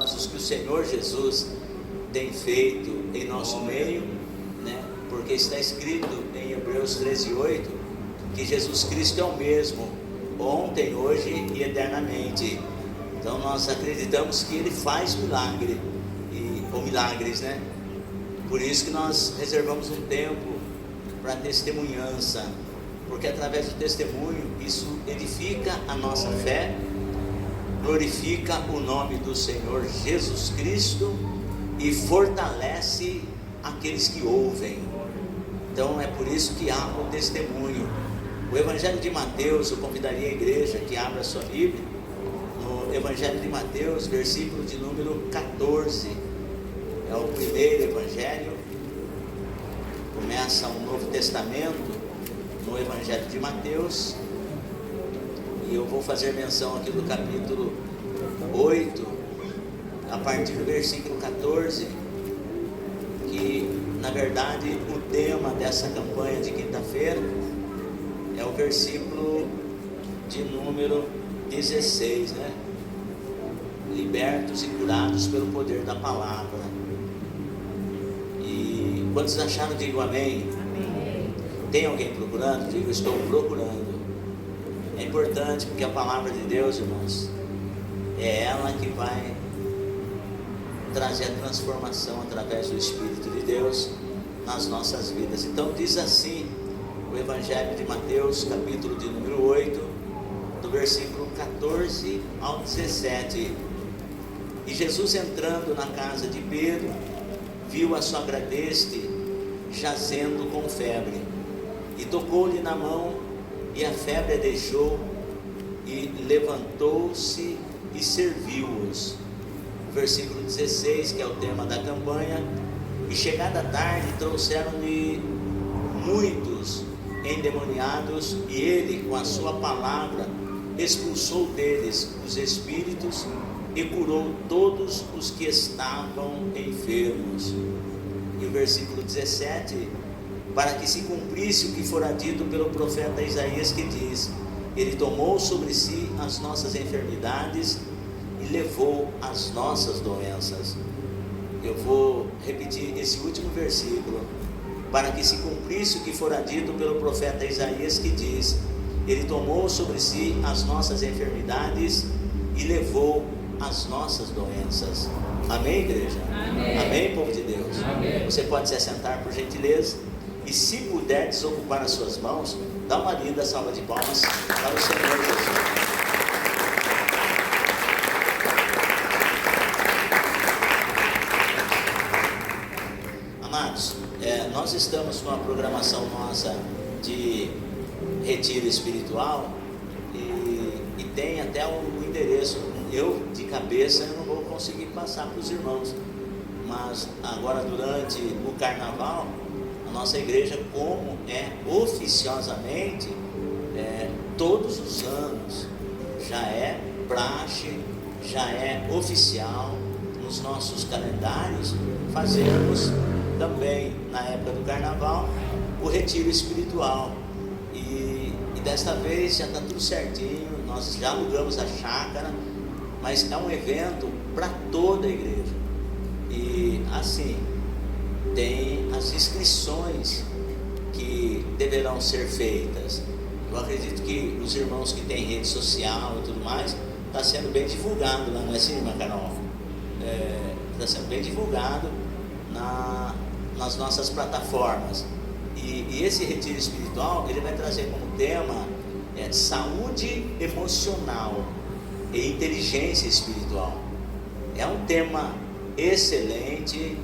maravilhosos que o Senhor Jesus tem feito em nosso meio, né? Porque está escrito em Hebreus 13:8 que Jesus Cristo é o mesmo ontem, hoje e eternamente. Então nós acreditamos que Ele faz milagre, ou milagres, né? Por isso que nós reservamos um tempo para testemunhança, porque através do testemunho isso edifica a nossa fé, glorifica o nome do Senhor Jesus Cristo e fortalece aqueles que ouvem. Então é por isso que há o testemunho. O Evangelho de Mateus, eu convidaria a igreja que abra a sua Bíblia no Evangelho de Mateus, versículo de número 14. É o primeiro Evangelho. Começa um Novo Testamento no Evangelho de Mateus, e eu vou fazer menção aqui do capítulo 8, a partir do versículo 14, que na verdade o tema dessa campanha de quinta-feira é o versículo de número 16, né? Libertos e curados pelo poder da palavra. E quantos acharam, digam amém. Amém. Tem alguém procurando? Digo, estou procurando. É importante, porque a palavra de Deus, irmãos, é ela que vai trazer a transformação através do Espírito de Deus nas nossas vidas. Então diz assim o Evangelho de Mateus, capítulo de número 8, do versículo 14 ao 17. E Jesus, entrando na casa de Pedro, viu a sogra deste jazendo com febre, e tocou-lhe na mão, e a febre a deixou, e levantou-se e serviu-os. Versículo 16, que é o tema da campanha. E chegada a tarde, trouxeram-lhe muitos endemoniados, e ele, com a sua palavra, expulsou deles os espíritos e curou todos os que estavam enfermos. E o versículo 17, para que se cumprisse o que fora dito pelo profeta Isaías, que diz: Ele tomou sobre si as nossas enfermidades e levou as nossas doenças. Eu vou repetir esse último versículo. Para que se cumprisse o que fora dito pelo profeta Isaías, que diz: Ele tomou sobre si as nossas enfermidades e levou as nossas doenças. Amém, igreja? Amém. Amém, povo de Deus? Amém. Você pode se assentar, por gentileza, e se puder desocupar as suas mãos, dá uma linda salva de palmas para o Senhor Jesus. Amados, nós estamos com a programação nossa de retiro espiritual, e tem até um endereço. Eu, de cabeça, eu não vou conseguir passar para os irmãos, mas agora, durante o carnaval, a nossa igreja, como é oficiosamente, todos os anos, já é praxe, já é oficial nos nossos calendários, fazermos também, na época do carnaval, o retiro espiritual. E desta vez já está tudo certinho, nós já alugamos a chácara, mas é um evento para toda a igreja. E assim, tem as inscrições que deverão ser feitas. Eu acredito que os irmãos que têm rede social e tudo mais, está sendo bem divulgado lá, não é assim, irmã Carol? Está sendo bem divulgado nas nossas plataformas. E esse retiro espiritual, ele vai trazer como tema saúde emocional e inteligência espiritual. É um tema excelente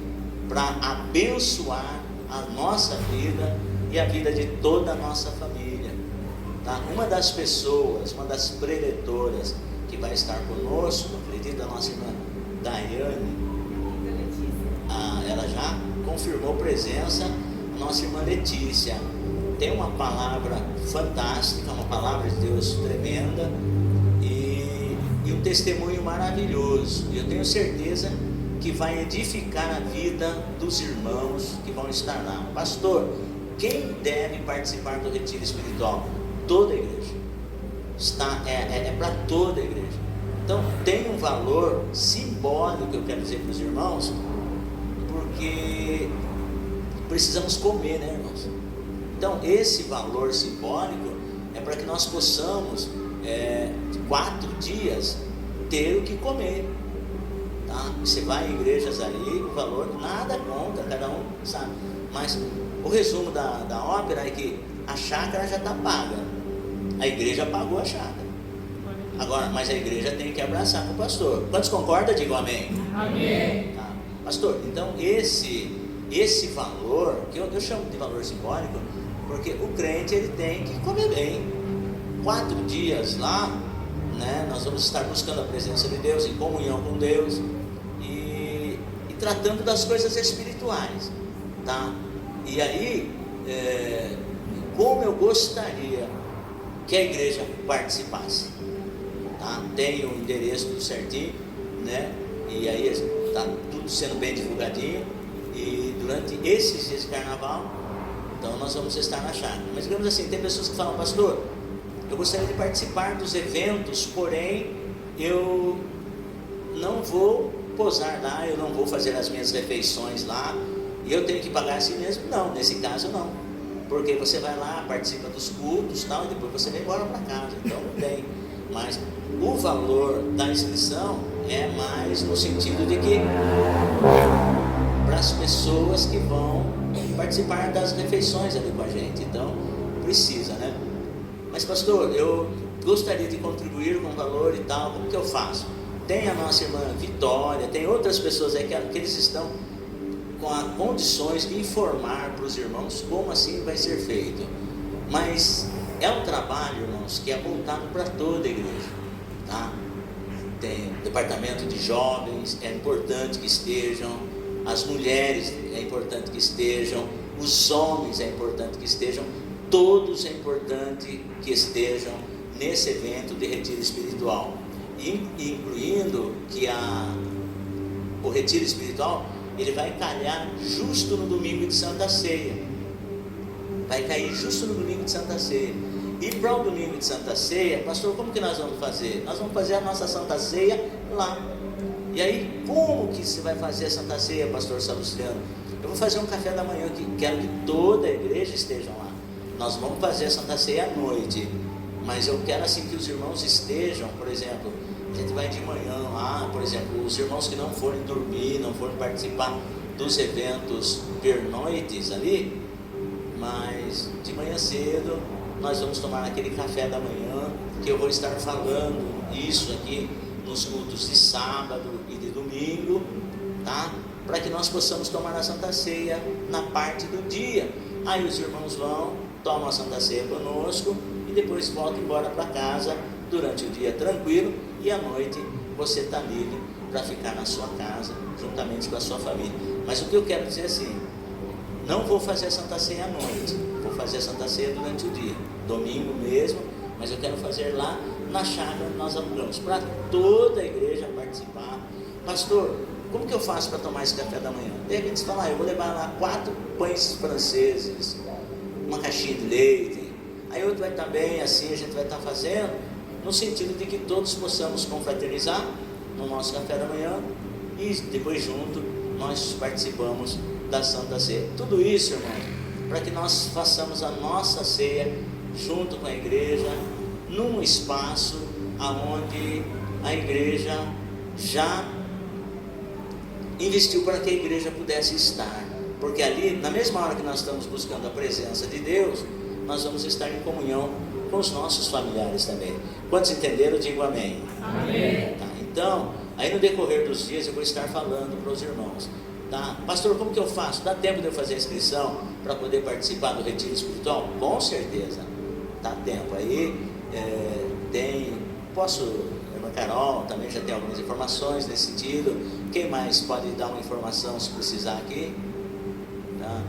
para abençoar a nossa vida e a vida de toda a nossa família, tá? Uma das pessoas, uma das preletoras que vai estar conosco, acredito, a nossa irmã Daiane, ela já confirmou presença. Nossa irmã Letícia tem uma palavra fantástica, uma palavra de Deus tremenda, e um testemunho maravilhoso. Eu tenho certeza que vai edificar a vida dos irmãos que vão estar lá. Pastor, quem deve participar do retiro espiritual? Toda a igreja. É para toda a igreja. Então tem um valor simbólico, eu quero dizer para os irmãos, porque precisamos comer, né, irmãos? Então esse valor simbólico é para que nós possamos 4 dias ter o que comer, tá? Você vai em igrejas aí, o valor nada conta, cada um sabe, mas o resumo da ópera é que a chácara já está paga, a igreja pagou a chácara. Agora, mas a igreja tem que abraçar com o pastor. Quantos concordam? Digam amém. Amém. Tá. Pastor, então esse valor, que eu chamo de valor simbólico, porque o crente ele tem que comer bem. 4 dias lá, né, nós vamos estar buscando a presença de Deus, em comunhão com Deus e tratando das coisas espirituais, tá? E aí, como eu gostaria que a igreja participasse, tá? Tem o endereço tudo certinho, né? E aí está tudo sendo bem divulgadinho. E durante esses dias de carnaval, então nós vamos estar na chácara. Mas digamos assim, tem pessoas que falam: pastor, eu gostaria de participar dos eventos, porém eu não vou posar lá, eu não vou fazer as minhas refeições lá, e eu tenho que pagar assim mesmo. Não, nesse caso não, porque você vai lá, participa dos cultos tal, e depois você vai embora para casa, então não tem. Mas o valor da inscrição é mais no sentido de que para as pessoas que vão participar das refeições ali com a gente, então precisa, né? Mas pastor, eu gostaria de contribuir com valor e tal, como que eu faço? Tem a nossa irmã Vitória, tem outras pessoas aí que eles estão com as condições de informar para os irmãos como assim vai ser feito. Mas é um trabalho, irmãos, que é voltado para toda a igreja, tá? Tem departamento de jovens, é importante que estejam, as mulheres é importante que estejam, os homens é importante que estejam, todos é importante que estejam nesse evento de retiro espiritual, incluindo que o retiro espiritual ele vai calhar justo no domingo de Santa Ceia, vai cair justo no domingo de Santa Ceia. E para o domingo de Santa Ceia, pastor, como que nós vamos fazer? Nós vamos fazer a nossa Santa Ceia lá. E aí, como que você vai fazer a Santa Ceia, pastor Salustiano? Eu vou fazer um café da manhã, que quero que toda a igreja estejam lá. Nós vamos fazer a Santa Ceia à noite, mas eu quero assim que os irmãos estejam, por exemplo, a gente vai de manhã lá, por exemplo, os irmãos que não forem dormir, não forem participar dos eventos pernoites ali, mas de manhã cedo nós vamos tomar aquele café da manhã, que eu vou estar falando isso aqui nos cultos de sábado e de domingo, tá? Para que nós possamos tomar a Santa Ceia na parte do dia. Aí os irmãos vão, tomam a Santa Ceia conosco e depois voltam embora para casa durante o dia tranquilo, e à noite você está livre para ficar na sua casa juntamente com a sua família. Mas o que eu quero dizer é assim: não vou fazer a Santa Ceia à noite, vou fazer a Santa Ceia durante o dia, domingo mesmo, mas eu quero fazer lá na chácara onde nós alugamos, para toda a igreja participar. Pastor, como que eu faço para tomar esse café da manhã? De repente você fala: eu vou levar lá 4 pães franceses, uma caixinha de leite. Aí outro vai estar bem, assim a gente vai estar fazendo, no sentido de que todos possamos confraternizar no nosso café da manhã e depois junto nós participamos da Santa Ceia. Tudo isso, irmão, para que nós façamos a nossa ceia junto com a igreja, num espaço aonde a igreja já investiu para que a igreja pudesse estar, porque ali, na mesma hora que nós estamos buscando a presença de Deus, nós vamos estar em comunhão com os nossos familiares também. Quantos entenderam? Digo amém. Amém. Tá, então, aí no decorrer dos dias eu vou estar falando para os irmãos, tá? Pastor, como que eu faço? Dá tempo de eu fazer a inscrição para poder participar do retiro espiritual? Com certeza, dá tempo. Aí irmã Carol também já tem algumas informações nesse sentido. Quem mais pode dar uma informação se precisar aqui? Tá?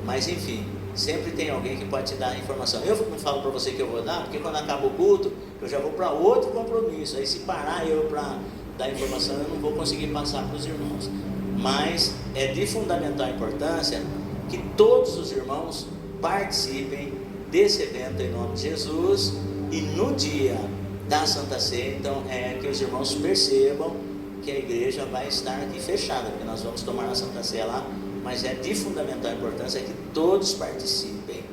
Mas enfim, sempre tem alguém que pode te dar a informação. Eu não falo para você que eu vou dar, porque quando acaba o culto, eu já vou para outro compromisso. Aí se parar eu para dar informação, eu não vou conseguir passar para os irmãos. Mas é de fundamental importância que todos os irmãos participem desse evento em nome de Jesus. E no dia da Santa Ceia. Então é que os irmãos percebam que a igreja vai estar aqui fechada, porque nós vamos tomar a Santa Ceia lá, mas é de fundamental importância que todos participem,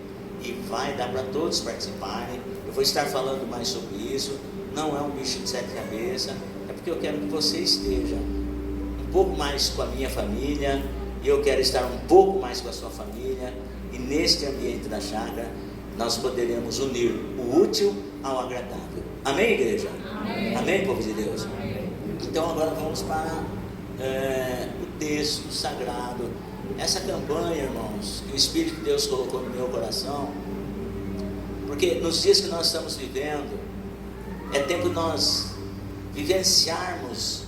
e vai dar para todos participarem. Eu vou estar falando mais sobre isso. Não é um bicho de 7 cabeças, é porque eu quero que você esteja um pouco mais com a minha família, e eu quero estar um pouco mais com a sua família, e neste ambiente da chácara nós poderemos unir o útil ao agradável. Amém, igreja? Amém, amém, povo de Deus? Amém. Então agora vamos para o texto sagrado, essa campanha, irmãos, que o Espírito de Deus colocou no meu coração, porque nos dias que nós estamos vivendo, é tempo de nós vivenciarmos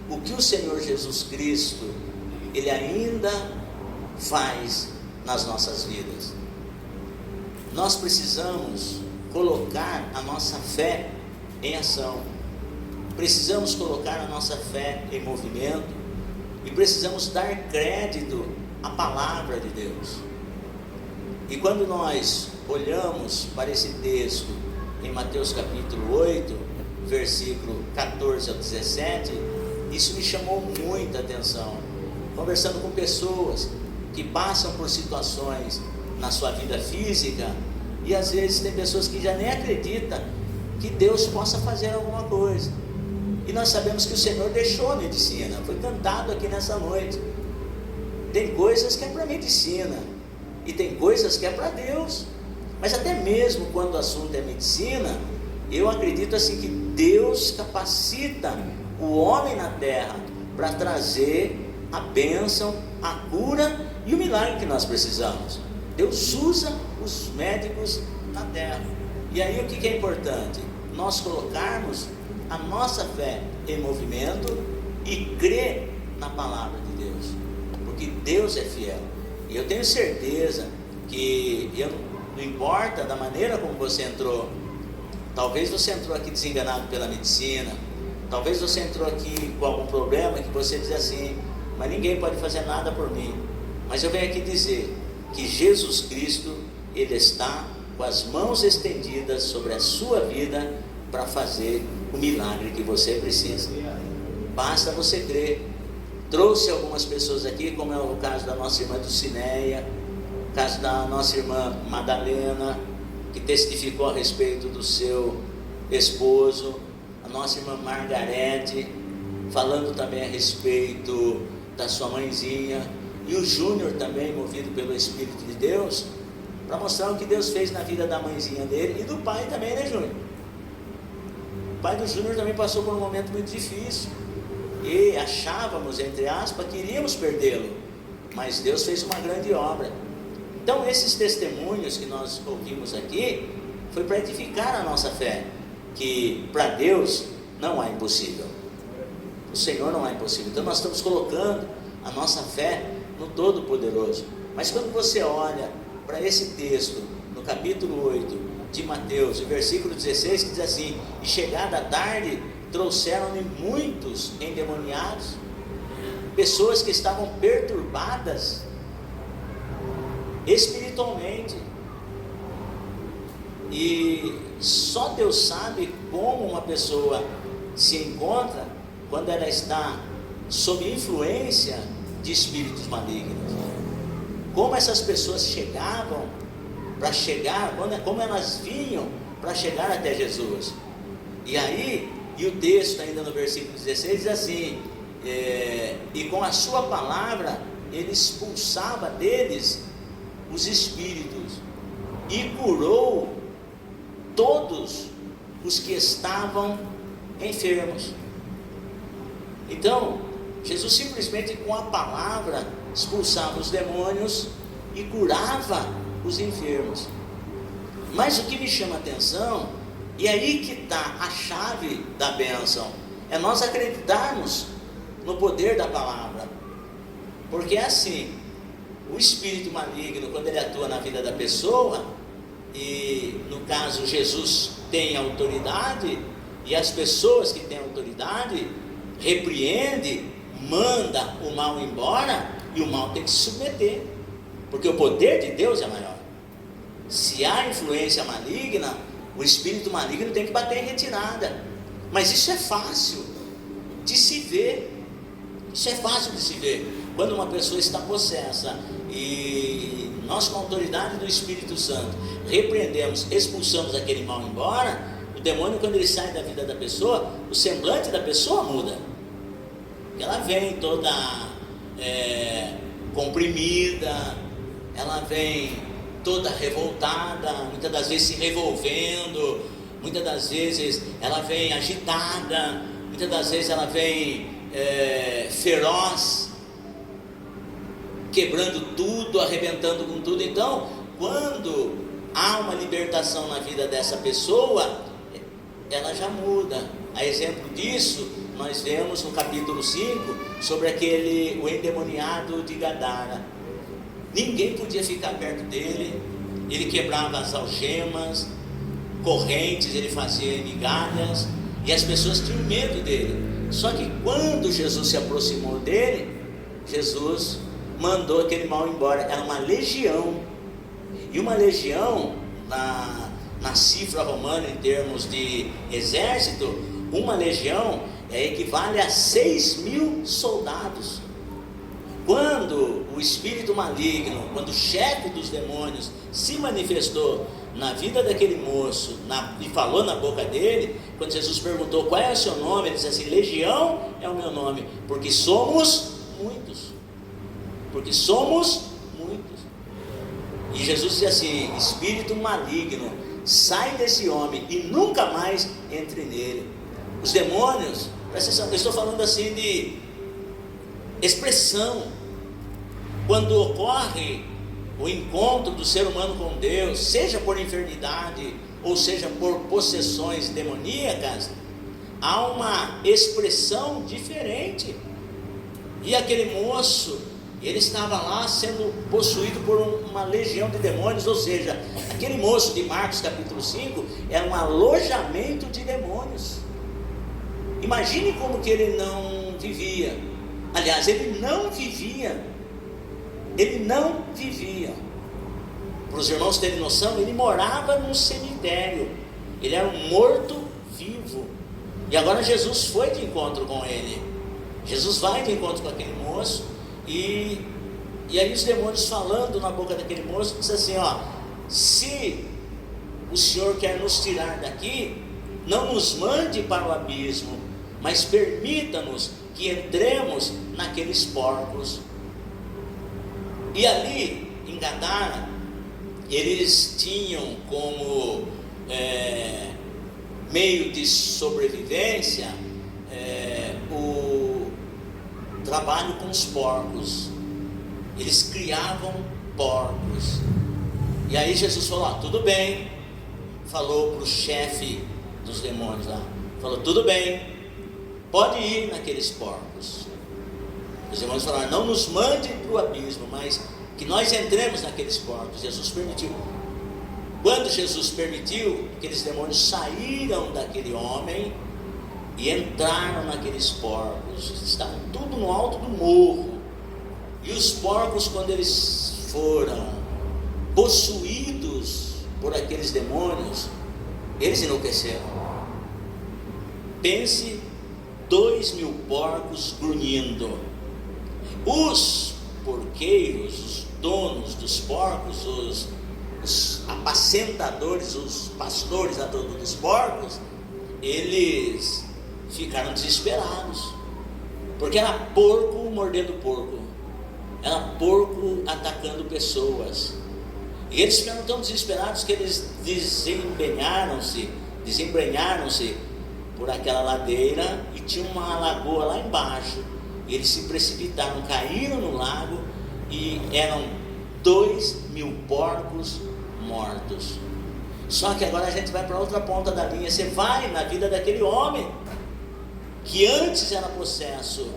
o que o Senhor Jesus Cristo, Ele ainda faz nas nossas vidas. Nós precisamos colocar a nossa fé em ação, precisamos colocar a nossa fé em movimento, e precisamos dar crédito à palavra de Deus. E quando nós olhamos para esse texto em Mateus capítulo 8, versículo 14 ao 17, isso me chamou muita atenção. Conversando com pessoas que passam por situações na sua vida física, e às vezes tem pessoas que já nem acreditam que Deus possa fazer alguma coisa. E nós sabemos que o Senhor deixou a medicina, foi cantado aqui nessa noite. Tem coisas que é para medicina, e tem coisas que é para Deus. Mas até mesmo quando o assunto é medicina, eu acredito assim que Deus capacita o homem na terra para trazer a bênção, a cura e o milagre que nós precisamos. Deus usa os médicos na terra. E aí o que é importante? Nós colocarmos a nossa fé em movimento e crer na palavra de Deus, porque Deus é fiel. E eu tenho certeza que não importa da maneira como você entrou. Talvez você entrou aqui desenganado pela medicina, talvez você entrou aqui com algum problema que você diz assim: mas ninguém pode fazer nada por mim. Mas eu venho aqui dizer que Jesus Cristo, Ele está com as mãos estendidas sobre a sua vida para fazer o milagre que você precisa. Basta você crer. Trouxe algumas pessoas aqui, como é o caso da nossa irmã Dulcineia, o caso da nossa irmã Madalena, que testificou a respeito do seu esposo, a nossa irmã Margarete, falando também a respeito da sua mãezinha, e o Júnior também, movido pelo Espírito de Deus, para mostrar o que Deus fez na vida da mãezinha dele, e do pai também, né, Júnior? O pai do Júnior também passou por um momento muito difícil, e achávamos, entre aspas, que iríamos perdê-lo, mas Deus fez uma grande obra. Então esses testemunhos que nós ouvimos aqui, foi para edificar a nossa fé, que para Deus não há impossível, o Senhor não há impossível. Então nós estamos colocando a nossa fé no Todo-Poderoso. Mas quando você olha para esse texto, no capítulo 8 de Mateus, versículo 16, que diz assim: e chegada a tarde, trouxeram-lhe muitos endemoniados, pessoas que estavam perturbadas espiritualmente, e só Deus sabe como uma pessoa se encontra quando ela está sob influência de espíritos malignos. Como essas pessoas chegavam para chegar, como elas vinham para chegar até Jesus. E aí, e o texto ainda no versículo 16 diz assim: e com a sua palavra ele expulsava deles os espíritos e curou todos os que estavam enfermos. Então Jesus simplesmente com a palavra expulsava os demônios e curava os enfermos. Mas o que me chama a atenção, e aí que está a chave da bênção, é nós acreditarmos no poder da palavra. Porque é assim, o espírito maligno, quando ele atua na vida da pessoa, e no caso Jesus tem autoridade, e as pessoas que têm autoridade repreende, manda o mal embora, e o mal tem que se submeter, porque o poder de Deus é maior. Se há influência maligna, o espírito maligno tem que bater em retirada. Mas isso é fácil de se ver. Isso é fácil de se ver. Quando uma pessoa está possessa e nós, com a autoridade do Espírito Santo, repreendemos, expulsamos aquele mal embora, o demônio, quando ele sai da vida da pessoa, o semblante da pessoa muda. Ela vem toda comprimida, ela vem toda revoltada, muitas das vezes se revolvendo, muitas das vezes ela vem agitada, muitas das vezes ela vem feroz, quebrando tudo, arrebentando com tudo. Então, quando há uma libertação na vida dessa pessoa, ela já muda. A exemplo disso, nós vemos no capítulo 5, sobre o endemoniado de Gadara. Ninguém podia ficar perto dele, ele quebrava as algemas, correntes, ele fazia migalhas, e as pessoas tinham medo dele. Só que quando Jesus se aproximou dele, Jesus mandou aquele mal embora. Era uma legião, e uma legião, na cifra romana, em termos de exército, uma legião equivale a 6.000 soldados. Quando o espírito maligno, quando o chefe dos demônios se manifestou na vida daquele moço, e falou na boca dele, quando Jesus perguntou qual é o seu nome, ele disse assim: legião é o meu nome, porque somos muitos. Porque somos muitos. E Jesus disse assim: espírito maligno, sai desse homem e nunca mais entre nele. Os demônios, presta atenção, eu estou falando assim de expressão. Quando ocorre o encontro do ser humano com Deus, seja por enfermidade ou seja por possessões demoníacas, há uma expressão diferente. E aquele moço, ele estava lá sendo possuído por uma legião de demônios, ou seja, aquele moço de Marcos capítulo 5 era um alojamento de demônios. Imagine como que ele não vivia. Aliás, ele não vivia. Para os irmãos terem noção, ele morava num cemitério. Ele era um morto-vivo. E agora Jesus foi de encontro com ele. Jesus vai de encontro com aquele moço. E aí os demônios, falando na boca daquele moço, dizem assim: se o Senhor quer nos tirar daqui, não nos mande para o abismo, mas permita-nos que entremos naqueles porcos. E ali em Gadara, eles tinham como meio de sobrevivência o trabalho com os porcos. Eles criavam porcos. E aí Jesus falou: tudo bem. Falou para o chefe dos demônios lá, falou: tudo bem, pode ir naqueles porcos. Os demônios falaram: não nos mande para o abismo, mas que nós entremos naqueles porcos. Jesus permitiu. Quando Jesus permitiu, aqueles demônios saíram daquele homem e entraram naqueles porcos. Estavam tudo no alto do morro. E os porcos, quando eles foram possuídos por aqueles demônios, eles enlouqueceram. Pense, 2.000 porcos grunhindo. Os porqueiros, os donos dos porcos, os apacentadores, os pastores dos porcos, eles ficaram desesperados, porque era porco mordendo porco, era porco atacando pessoas. E eles ficaram tão desesperados que eles desembrenharam-se por aquela ladeira, e tinha uma lagoa lá embaixo. E eles se precipitaram, caíram no lago, e eram 2.000 porcos mortos. Só que agora a gente vai para outra ponta da linha. Você vai na vida daquele homem que antes era possesso.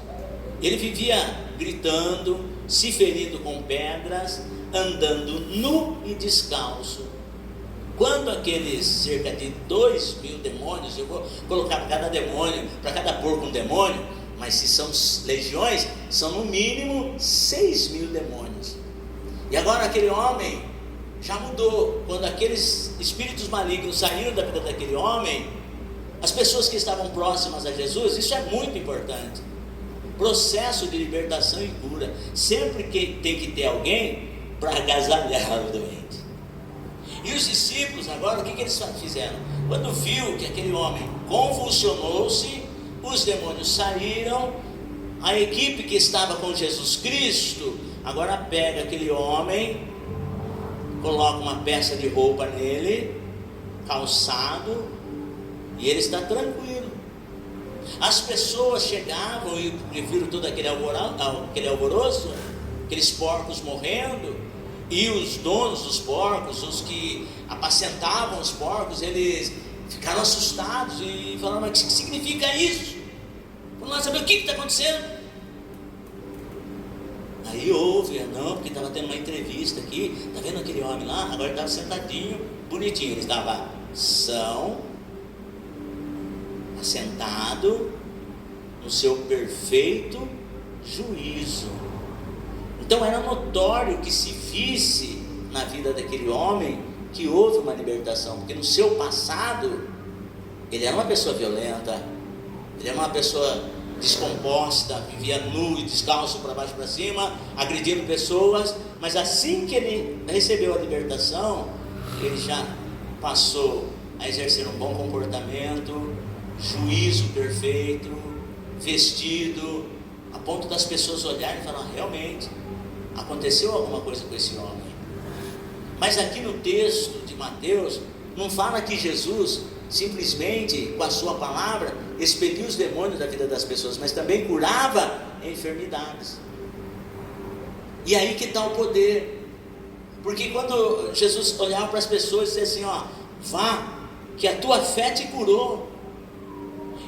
Ele vivia gritando, se ferindo com pedras, andando nu e descalço. Quando aqueles cerca de 2.000 demônios, eu vou colocar para cada demônio, para cada porco um demônio, mas se são legiões, são no mínimo 6.000 demônios. E agora aquele homem já mudou. Quando aqueles espíritos malignos saíram da vida daquele homem, as pessoas que estavam próximas a Jesus, isso é muito importante. Processo de libertação e cura. Sempre que tem que ter alguém para agasalhar o doente. E os discípulos agora, o que eles fizeram? Quando viu que aquele homem convulsionou-se, os demônios saíram, a equipe que estava com Jesus Cristo agora pega aquele homem, coloca uma peça de roupa nele, calçado, e ele está tranquilo. As pessoas chegavam e viram todo aquele alvoroço, aqueles porcos morrendo, e os donos dos porcos, os que apacentavam os porcos, eles ficaram assustados e falaram: mas o que significa isso? Vamos lá saber o que está acontecendo. Aí houve, não, porque estava tendo uma entrevista aqui, está vendo aquele homem lá? Agora ele estava sentadinho, bonitinho, ele estava são, assentado no seu perfeito juízo. Então era notório que se visse na vida daquele homem que houve uma libertação, porque no seu passado ele era uma pessoa violenta, ele era uma pessoa descomposta, vivia nu e descalço para baixo para cima, agredindo pessoas. Mas assim que ele recebeu a libertação, ele já passou a exercer um bom comportamento, juízo perfeito, vestido, a ponto das pessoas olharem e falar: realmente aconteceu alguma coisa com esse homem. Mas aqui no texto de Mateus não fala que Jesus simplesmente com a sua palavra expelia os demônios da vida das pessoas, mas também curava enfermidades. E aí que está o poder. Porque quando Jesus olhava para as pessoas e dizia assim: ó, vá, que a tua fé te curou.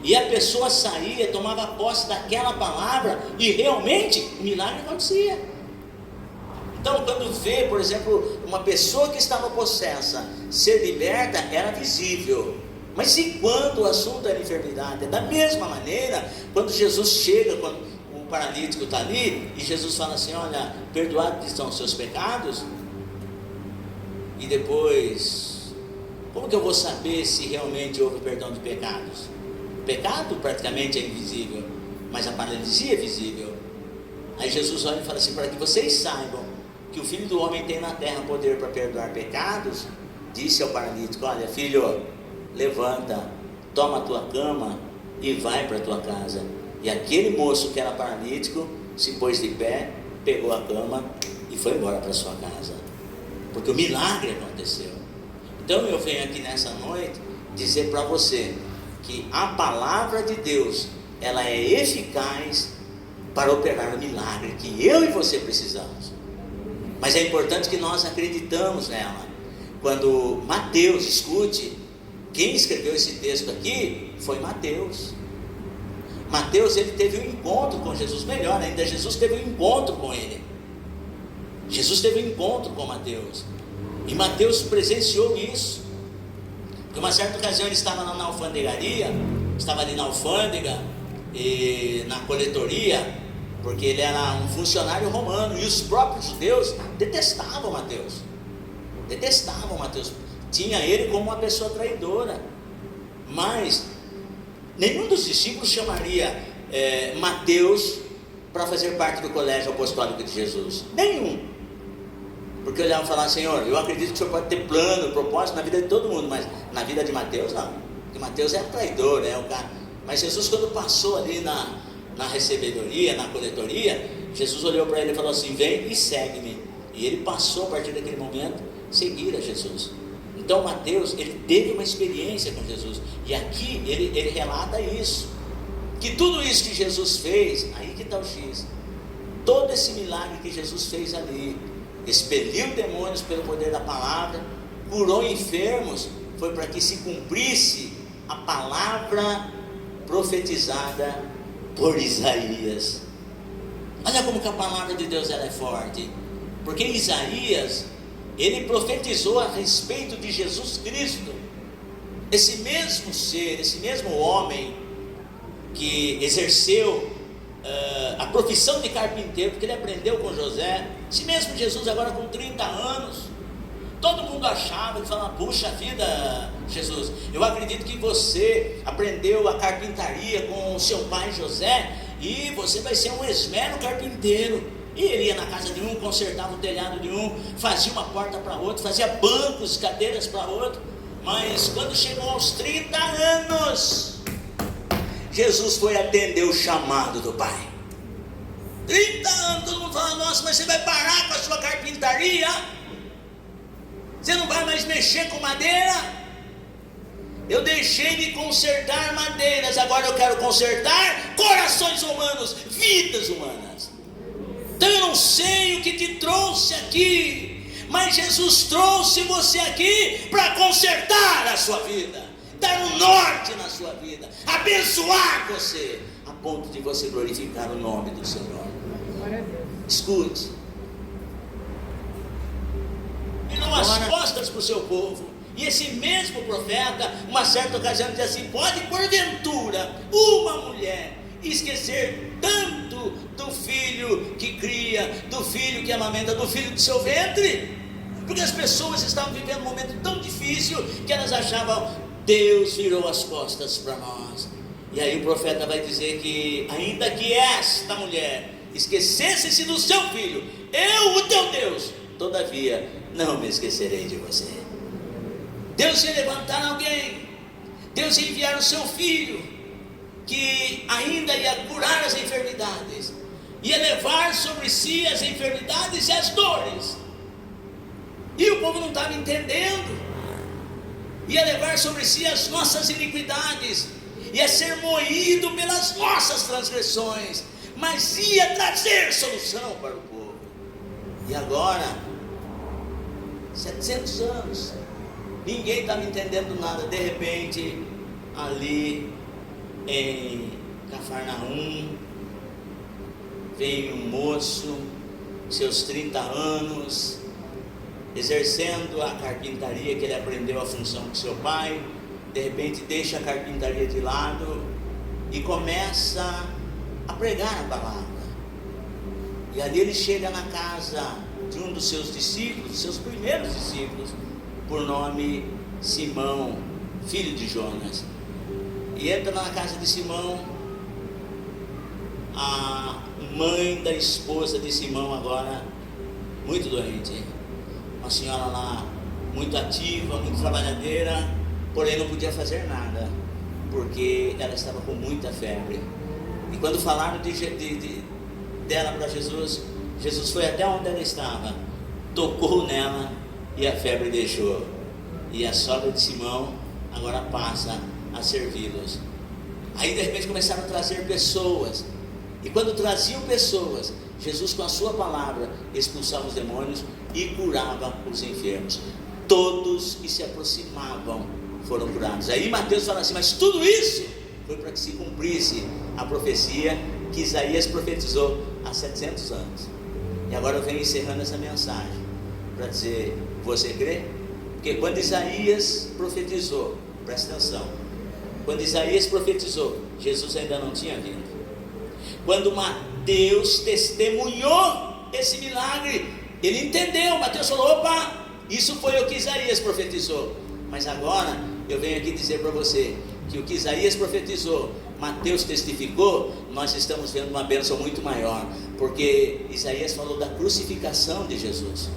E a pessoa saía, tomava posse daquela palavra e realmente o milagre acontecia. Então, quando vê, por exemplo, uma pessoa que estava possessa ser liberta, era visível. Mas e quando o assunto era enfermidade? Da mesma maneira, quando Jesus chega, quando o paralítico está ali, e Jesus fala assim: olha, perdoados estão os seus pecados. E depois, como que eu vou saber se realmente houve perdão de pecados? O pecado praticamente é invisível, mas a paralisia é visível. Aí Jesus olha e fala assim: para que vocês saibam que o Filho do Homem tem na terra poder para perdoar pecados, disse ao paralítico: olha, filho, levanta, toma a tua cama e vai para a tua casa. E aquele moço que era paralítico se pôs de pé, pegou a cama e foi embora para sua casa, porque o milagre aconteceu. Então eu venho aqui nessa noite dizer para você que a palavra de Deus, ela é eficaz para operar o milagre que eu e você precisamos. Mas é importante que nós acreditamos nela. Quando Mateus, escute, quem escreveu esse texto aqui foi Mateus. Mateus, ele teve um encontro com Jesus, melhor ainda, Jesus teve um encontro com ele. Jesus teve um encontro com Mateus, e Mateus presenciou isso. Porque uma certa ocasião ele estava na alfandegaria, estava ali na alfândega, e na coletoria, porque ele era um funcionário romano, e os próprios judeus detestavam Mateus, tinha ele como uma pessoa traidora. Mas nenhum dos discípulos chamaria Mateus para fazer parte do colégio apostólico de Jesus, nenhum, porque olhavam e falavam: Senhor, eu acredito que o Senhor pode ter plano, propósito na vida de todo mundo, mas na vida de Mateus não, porque Mateus é traidor, é o cara. Mas Jesus, quando passou ali na recebedoria, na coletoria, Jesus olhou para ele e falou assim: vem e segue-me. E ele passou a partir daquele momento seguir a Jesus. Então Mateus, ele teve uma experiência com Jesus, e aqui ele relata isso, que tudo isso que Jesus fez, aí que está o X, todo esse milagre que Jesus fez ali, expeliu demônios pelo poder da palavra, curou enfermos, foi para que se cumprisse a palavra profetizada por Isaías. Olha como que a palavra de Deus ela é forte, porque Isaías, ele profetizou a respeito de Jesus Cristo, esse mesmo ser, esse mesmo homem que exerceu a profissão de carpinteiro, porque ele aprendeu com José, esse mesmo Jesus agora com 30 anos, Todo mundo achava que falava: puxa vida, Jesus, eu acredito que você aprendeu a carpintaria com o seu pai José e você vai ser um esmero carpinteiro. E ele ia na casa de um, consertava o telhado de um, fazia uma porta para outro, fazia bancos, cadeiras para outro. Mas quando chegou aos 30 anos, Jesus foi atender o chamado do Pai. 30 anos, todo mundo fala: nossa, mas você vai parar com a sua carpintaria? Você não vai mais mexer com madeira? Eu deixei de consertar madeiras, agora eu quero consertar corações humanos, vidas humanas. Então eu não sei o que te trouxe aqui, mas Jesus trouxe você aqui para consertar a sua vida, dar um norte na sua vida, abençoar você, a ponto de você glorificar o nome do Senhor. Escute, e não as costas para o seu povo. E esse mesmo profeta, uma certa ocasião, diz assim: pode porventura uma mulher esquecer tanto do filho que cria, do filho que amamenta, do filho do seu ventre? Porque as pessoas estavam vivendo um momento tão difícil que elas achavam: Deus virou as costas para nós. E aí o profeta vai dizer que ainda que esta mulher esquecesse-se do seu filho, eu, o teu Deus, todavia não me esquecerei de você. Deus ia levantar alguém, Deus ia enviar o seu filho, que ainda ia curar as enfermidades, ia levar sobre si as enfermidades e as dores. E o povo não estava entendendo. Ia levar sobre si as nossas iniquidades, ia ser moído pelas nossas transgressões, mas ia trazer solução para o povo. E agora, 700 anos, ninguém estava entendendo nada. De repente, ali em Cafarnaum, veio um moço, seus 30 anos, exercendo a carpintaria, que ele aprendeu a função com seu pai. De repente deixa a carpintaria de lado e começa a pregar a palavra. E ali ele chega na casa de um dos seus discípulos, seus primeiros discípulos, por nome Simão, filho de Jonas. E entra na casa de Simão, a mãe da esposa de Simão, agora muito doente, uma senhora lá muito ativa, muito trabalhadeira, porém não podia fazer nada, porque ela estava com muita febre. E quando falaram dela para Jesus, Jesus foi até onde ela estava, tocou nela e a febre deixou. E a sogra de Simão agora passa a servi-los. Aí de repente começaram a trazer pessoas, e quando traziam pessoas, Jesus com a sua palavra expulsava os demônios e curava os enfermos. Todos que se aproximavam foram curados. Aí Mateus fala assim: mas tudo isso foi para que se cumprisse a profecia que Isaías profetizou há 700 anos. E agora eu venho encerrando essa mensagem para dizer: você crê? Porque quando Isaías profetizou, presta atenção, quando Isaías profetizou, Jesus ainda não tinha vindo. Quando Mateus testemunhou esse milagre, ele entendeu. Mateus falou: opa, isso foi o que Isaías profetizou. Mas agora eu venho aqui dizer para você que o que Isaías profetizou, Mateus testificou. Nós estamos vendo uma bênção muito maior, porque Isaías falou da crucificação de Jesus.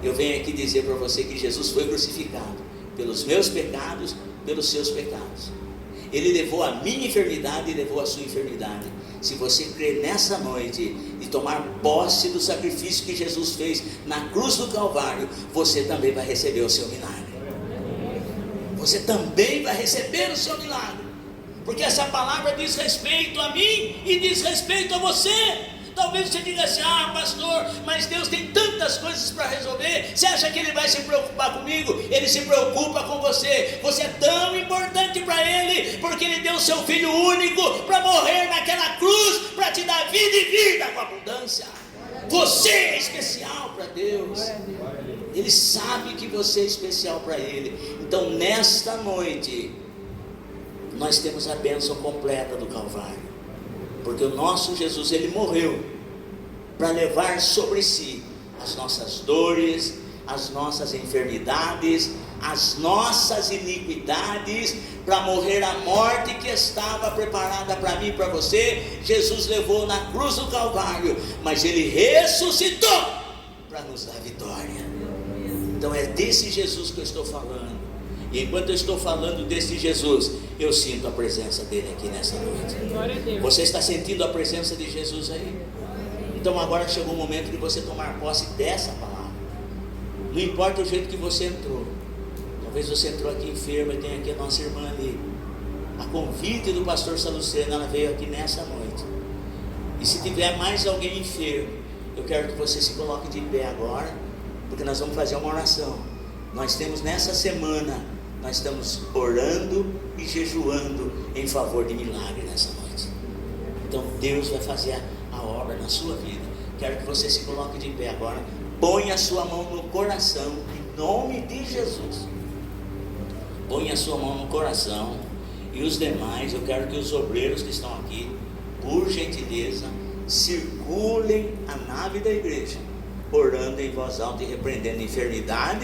Eu venho aqui dizer para você que Jesus foi crucificado pelos meus pecados, pelos seus pecados. Ele levou a minha enfermidade e levou a sua enfermidade. Se você crer nessa noite e tomar posse do sacrifício que Jesus fez na cruz do Calvário, você também vai receber o seu milagre. Você também vai receber o seu milagre, porque essa palavra diz respeito a mim e diz respeito a você. Talvez você diga assim: ah, pastor, mas Deus tem tantas coisas para resolver. Você acha que Ele vai se preocupar comigo? Ele se preocupa com você. Você é tão importante para Ele, porque Ele deu o seu Filho único para morrer naquela cruz, para te dar vida e vida com abundância. Você é especial para Deus. Ele sabe que você é especial para Ele. Então nesta noite nós temos a bênção completa do Calvário, porque o nosso Jesus, Ele morreu para levar sobre si as nossas dores as nossas enfermidades, as nossas iniquidades, para morrer a morte que estava preparada para mim e para você. Jesus levou na cruz do Calvário, mas Ele ressuscitou para nos dar vitória. Então é desse Jesus que eu estou falando. E enquanto eu estou falando desse Jesus, eu sinto a presença dele aqui nessa noite. Glória a Deus. Você está sentindo a presença de Jesus aí? Então agora chegou o momento de você tomar posse dessa palavra. Não importa o jeito que você entrou. Talvez você entrou aqui enfermo e tem aqui a nossa irmã ali. A convite do pastor Salucena, ela veio aqui nessa noite. E se tiver mais alguém enfermo, eu quero que você se coloque de pé agora, porque nós vamos fazer uma oração. Nós temos nessa semana, nós estamos orando e jejuando em favor de milagre nessa noite. Então Deus vai fazer a obra na sua vida. Quero que você se coloque de pé agora. Põe a sua mão no coração, em nome de Jesus. Põe a sua mão no coração. E os demais, eu quero que os obreiros que estão aqui, por gentileza, circulem a nave da igreja, orando em voz alta e repreendendo enfermidade